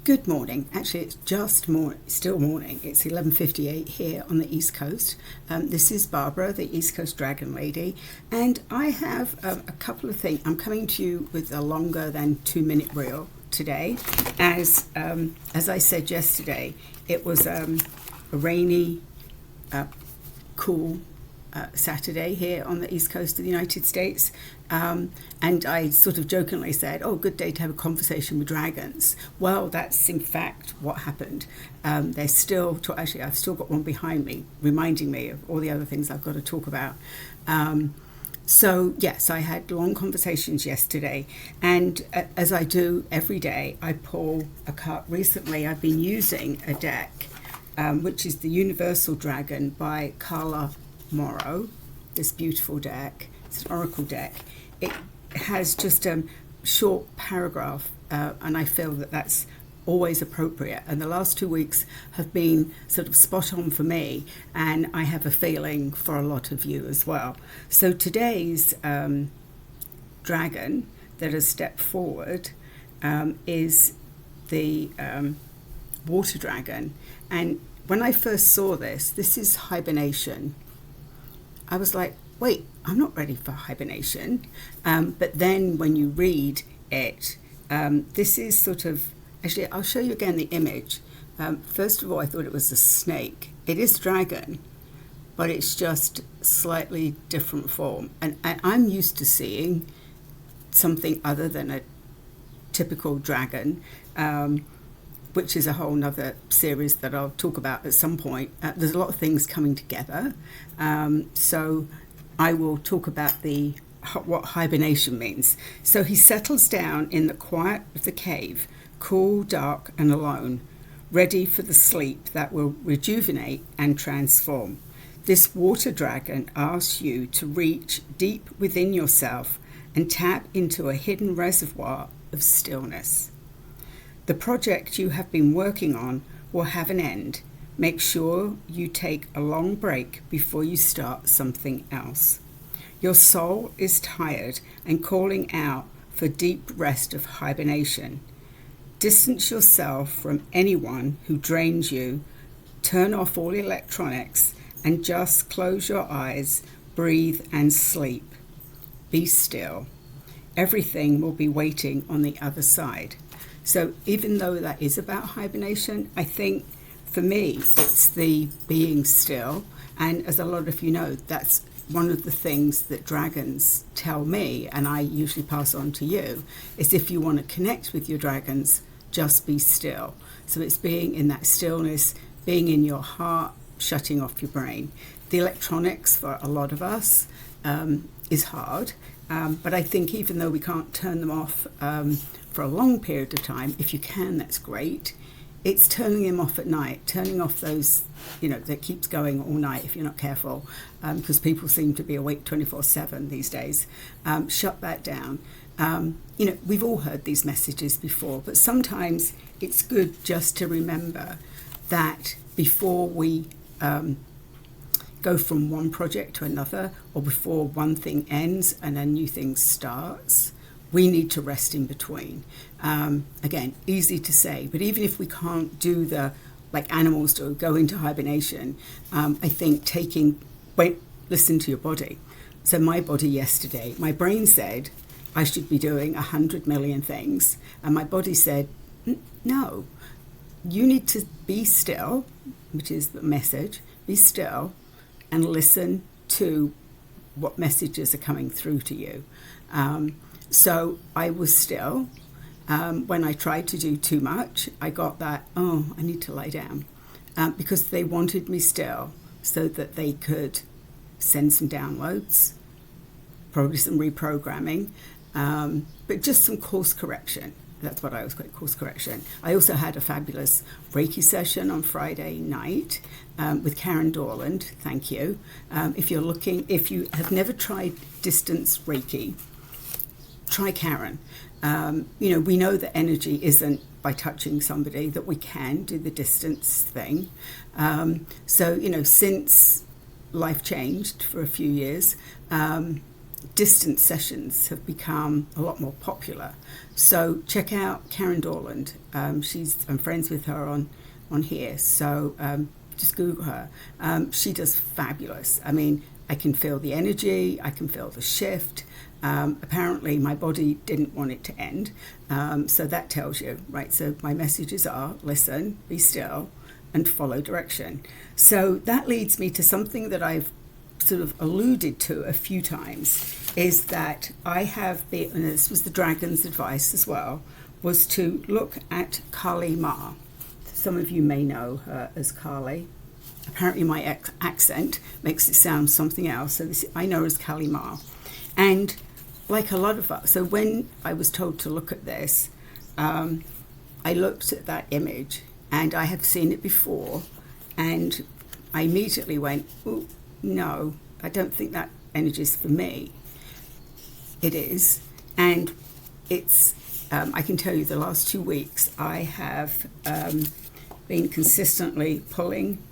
Good morning. Actually, it's still morning. It's 11:58 here on the East Coast. This is Barbara, the East Coast Dragon Lady, and I have a couple of things. I'm coming to you with a longer than 2-minute reel today. As I said yesterday, it was a rainy, cool Saturday here on the East Coast of the United States. And I sort of jokingly said, oh, good day to have a conversation with dragons. Well, that's in fact what happened. They're still, actually, I've still got one behind me, reminding me of all the other things I've got to talk about. So, yes, I had long conversations yesterday. And as I do every day, I pull a card. Recently, I've been using a deck, which is the Universal Dragon by Carla Morrow, this beautiful deck. It's an oracle deck. It has just a short paragraph, and I feel that that's always appropriate. And the last 2 weeks have been sort of spot on for me, and I have a feeling for a lot of you as well. So today's dragon that has stepped forward is the water dragon. And when I first saw this is hibernation. I was like, wait, I'm not ready for hibernation. But then when you read it, this is sort of, actually, I'll show you again the image. First of all, I thought it was a snake. It is dragon, but it's just slightly different form. And I'm used to seeing something other than a typical dragon, which is a whole nother series that I'll talk about at some point. There's a lot of things coming together. So I will talk about what hibernation means. So he settles down in the quiet of the cave, cool, dark, and alone, ready for the sleep that will rejuvenate and transform. This water dragon asks you to reach deep within yourself and tap into a hidden reservoir of stillness. The project you have been working on will have an end. Make sure you take a long break before you start something else. Your soul is tired and calling out for deep rest of hibernation. Distance yourself from anyone who drains you. Turn off all electronics and just close your eyes, breathe and sleep. Be still. Everything will be waiting on the other side. So even though that is about hibernation, I think for me, it's the being still. And as a lot of you know, that's one of the things that dragons tell me, and I usually pass on to you, is if you want to connect with your dragons, just be still. So it's being in that stillness, being in your heart, shutting off your brain. The electronics for a lot of us is hard, but I think even though we can't turn them off for a long period of time, if you can, that's great. It's turning them off at night, turning off those, that keeps going all night if you're not careful, because people seem to be awake 24/7 these days. Shut that down. We've all heard these messages before, but sometimes it's good just to remember that before we go from one project to another, or before one thing ends and a new thing starts, we need to rest in between. Again, easy to say, but even if we can't do like animals do, go into hibernation, I think listen to your body. So my body yesterday, my brain said I should be doing 100 million things. And my body said, no, you need to be still, which is the message, be still and listen to what messages are coming through to you. So I was still. When I tried to do too much, I got that, I need to lie down, because they wanted me still so that they could send some downloads, probably some reprogramming, but just some course correction. That's what I was calling course correction. I also had a fabulous Reiki session on Friday night with Karen Dorland. Thank you. If you have never tried distance Reiki, try Karen. We know that energy isn't by touching somebody, that we can do the distance thing. So, since life changed for a few years, distance sessions have become a lot more popular. So check out Karen Dorland. I'm friends with her on here, so just Google her. She does fabulous. I mean, I can feel the energy, I can feel the shift. Apparently my body didn't want it to end, so that tells you, right? So my messages are listen, be still, and follow direction. So that leads me to something that I've sort of alluded to a few times, is that I have been, and this was the dragon's advice as well, was to look at Kali Ma. Some of you may know her as Kali. Apparently my accent makes it sound something else, so I know her as Kali Ma. And like a lot of us, so when I was told to look at this, I looked at that image, and I have seen it before, and I immediately went, oh, no, I don't think that energy is for me. It is, and it's, I can tell you the last 2 weeks I have been consistently pulling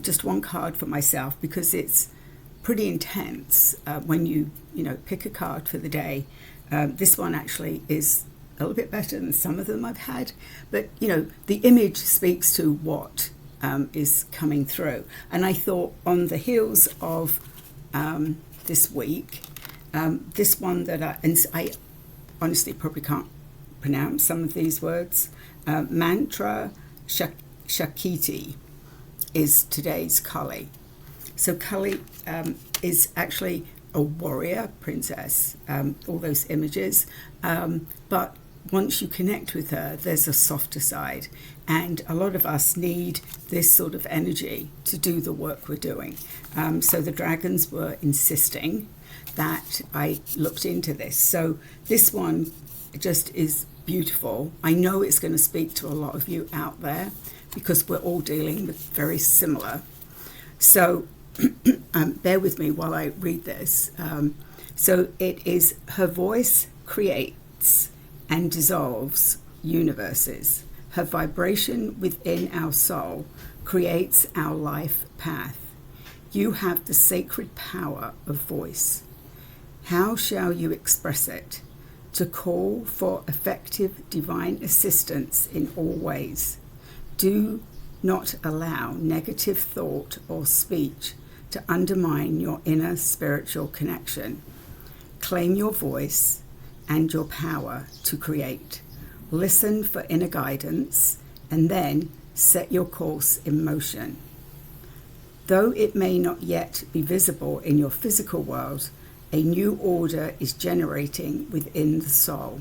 just one card for myself, because it's pretty intense when you pick a card for the day. This one actually is a little bit better than some of them I've had, but the image speaks to what is coming through. And I thought, on the heels of this week, this one that I honestly probably can't pronounce some of these words, Mantra Shakti is today's Kali. So Kali is actually a warrior princess, all those images, but once you connect with her, there's a softer side, and a lot of us need this sort of energy to do the work we're doing. So the dragons were insisting that I looked into this. So this one just is beautiful. I know it's going to speak to a lot of you out there, because we're all dealing with very similar. So bear with me while I read this. So it is, her voice creates and dissolves universes. Her vibration within our soul creates our life path. You have the sacred power of voice. How shall you express it? To call for effective divine assistance in all ways. Do not allow negative thought or speech to undermine your inner spiritual connection. Claim your voice and your power to create. Listen for inner guidance, and then set your course in motion. Though it may not yet be visible in your physical world, a new order is generating within the soul.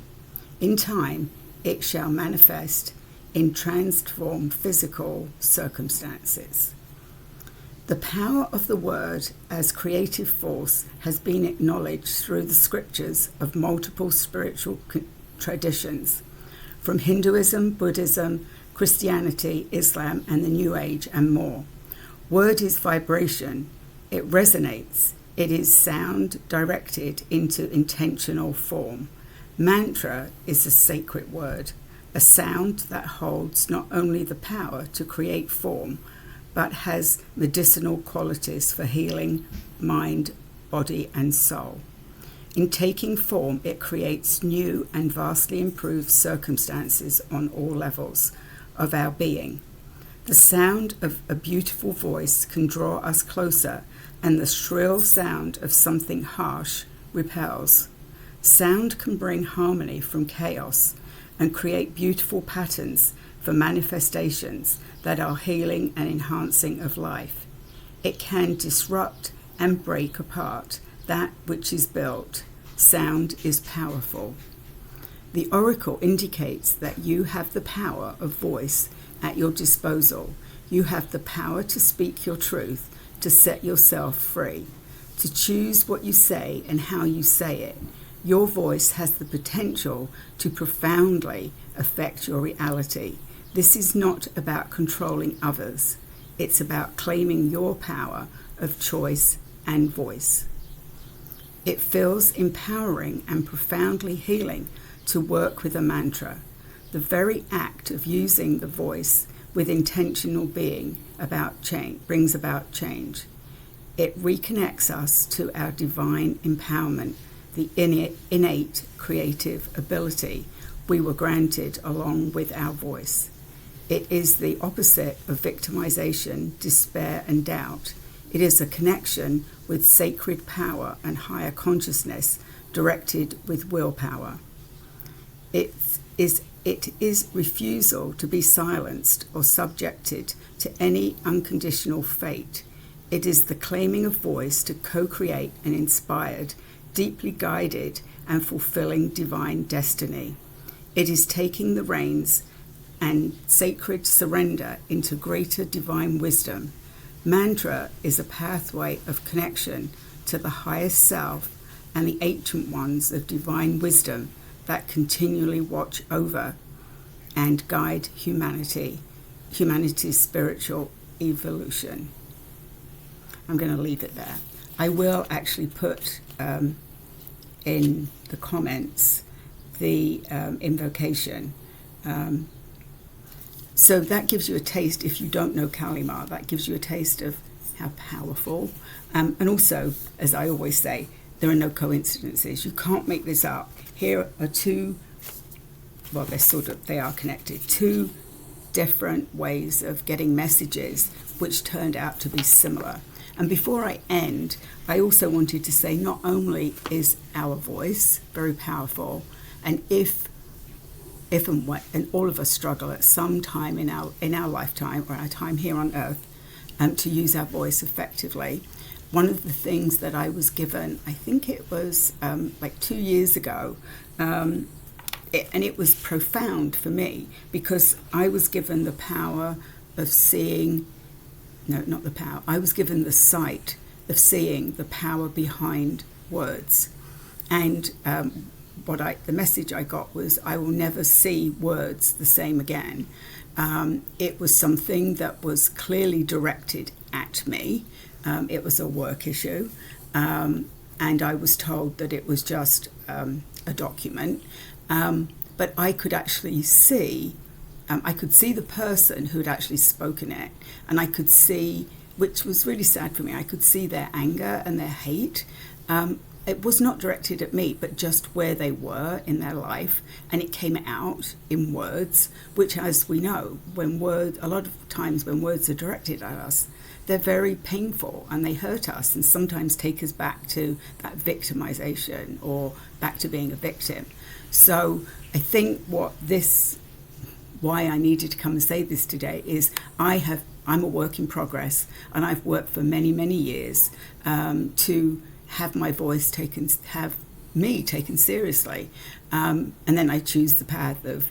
In time, it shall manifest in transformed physical circumstances. The power of the word as creative force has been acknowledged through the scriptures of multiple spiritual traditions, from Hinduism, Buddhism, Christianity, Islam, and the New Age, and more. Word is vibration. It resonates. It is sound directed into intentional form. Mantra is a sacred word, a sound that holds not only the power to create form, but has medicinal qualities for healing mind, body, and soul. In taking form, it creates new and vastly improved circumstances on all levels of our being. The sound of a beautiful voice can draw us closer, and the shrill sound of something harsh repels. Sound can bring harmony from chaos and create beautiful patterns for manifestations that are healing and enhancing of life. It can disrupt and break apart that which is built. Sound is powerful. The oracle indicates that you have the power of voice at your disposal. You have the power to speak your truth, to set yourself free, to choose what you say and how you say it. Your voice has the potential to profoundly affect your reality. This is not about controlling others. It's about claiming your power of choice and voice. It feels empowering and profoundly healing to work with a mantra. The very act of using the voice with intentional being about change brings about change. It reconnects us to our divine empowerment, the innate creative ability we were granted along with our voice. It is the opposite of victimization, despair, and doubt. It is a connection with sacred power and higher consciousness directed with willpower. It is refusal to be silenced or subjected to any unconditional fate. It is the claiming of voice to co-create an inspired, deeply guided, and fulfilling divine destiny. It is taking the reins and sacred surrender into greater divine wisdom. Mantra is a pathway of connection to the highest self and the ancient ones of divine wisdom that continually watch over and guide humanity's spiritual evolution. I'm going to leave it there. I will actually put in the comments the invocation. So that gives you a taste, if you don't know Kali Ma, that gives you a taste of how powerful. And also, as I always say, there are no coincidences. You can't make this up. Here are two, well, they are connected, two different ways of getting messages which turned out to be similar. And before I end, I also wanted to say not only is our voice very powerful, and if and all of us struggle at some time in our lifetime or our time here on earth to use our voice effectively. One of the things that I was given, I think it was like 2 years ago, and it was profound for me because I was given the power of seeing, no, not the power, I was given the sight of seeing the power behind words. And the message I got was, I will never see words the same again. It was something that was clearly directed at me. It was a work issue. And I was told that it was just a document. But I could actually see, I could see the person who had actually spoken it. And I could see, which was really sad for me, I could see their anger and their hate. It was not directed at me, but just where they were in their life, and it came out in words, which, as we know, a lot of times when words are directed at us, they're very painful and they hurt us and sometimes take us back to that victimization or back to being a victim. So I think why I needed to come and say this today is I'm a work in progress, and I've worked for many, many years to have my voice taken seriously, and then I choose the path of,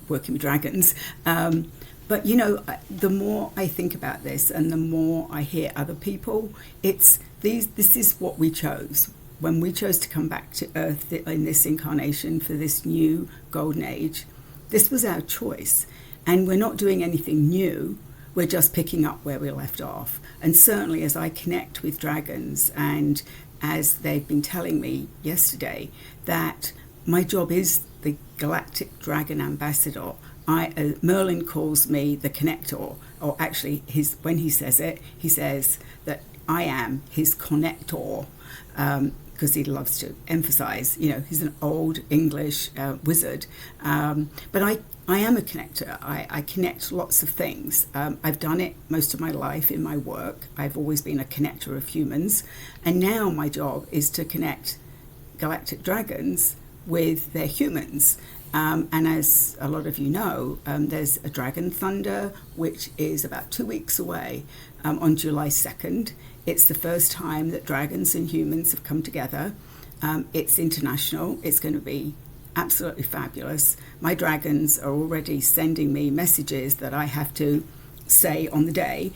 working with dragons. But the more I think about this, and the more I hear other people, this is what we chose when we chose to come back to Earth in this incarnation for this new golden age. This was our choice, and we're not doing anything new. We're just picking up where we left off. And certainly as I connect with dragons, and as they've been telling me yesterday, that my job is the Galactic Dragon Ambassador. Merlin calls me the connector, or actually when he says it, he says that I am his connector, because he loves to emphasize, he's an old English wizard. But I am a connector. I connect lots of things. I've done it most of my life in my work. I've always been a connector of humans. And now my job is to connect galactic dragons with their humans. And as a lot of you know, there's a Dragon Thunder, which is about 2 weeks away on July 2nd. It's the first time that dragons and humans have come together. It's international. It's going to be absolutely fabulous. My dragons are already sending me messages that I have to say on the day.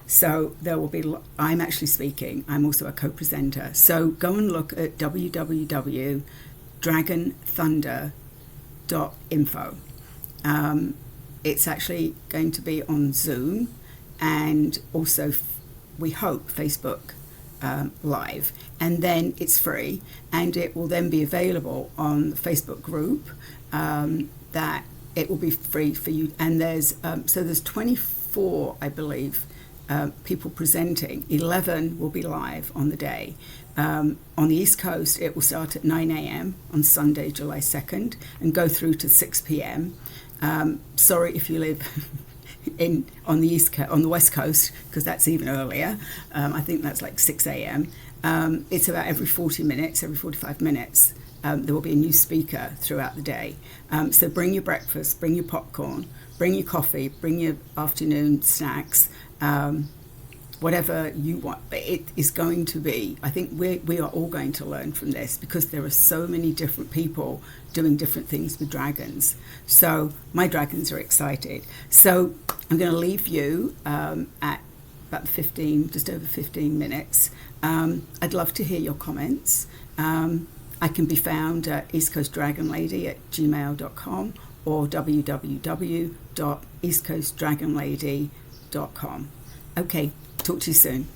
So there will be, I'm actually speaking. I'm also a co-presenter. So go and look at www.dragonthunder.info. It's actually going to be on Zoom, and also we hope Facebook Live, and then it's free, and it will then be available on the Facebook group, that it will be free for you. And there's 24, I believe, people presenting. 11 will be live on the day. On the East Coast, it will start at 9 a.m. on Sunday, July 2nd, and go through to 6 p.m. Sorry if you live on the West Coast, because that's even earlier. I think that's like 6 a.m. It's about every 40 minutes, every 45 minutes. There will be a new speaker throughout the day. So bring your breakfast, bring your popcorn, bring your coffee, bring your afternoon snacks, whatever you want. But it is going to be, I think we are all going to learn from this, because there are so many different people doing different things with dragons. So my dragons are excited. So I'm going to leave you at about just over 15 minutes. I'd love to hear your comments. I can be found at eastcoastdragonlady@gmail.com or www.eastcoastdragonlady.com. Okay, talk to you soon.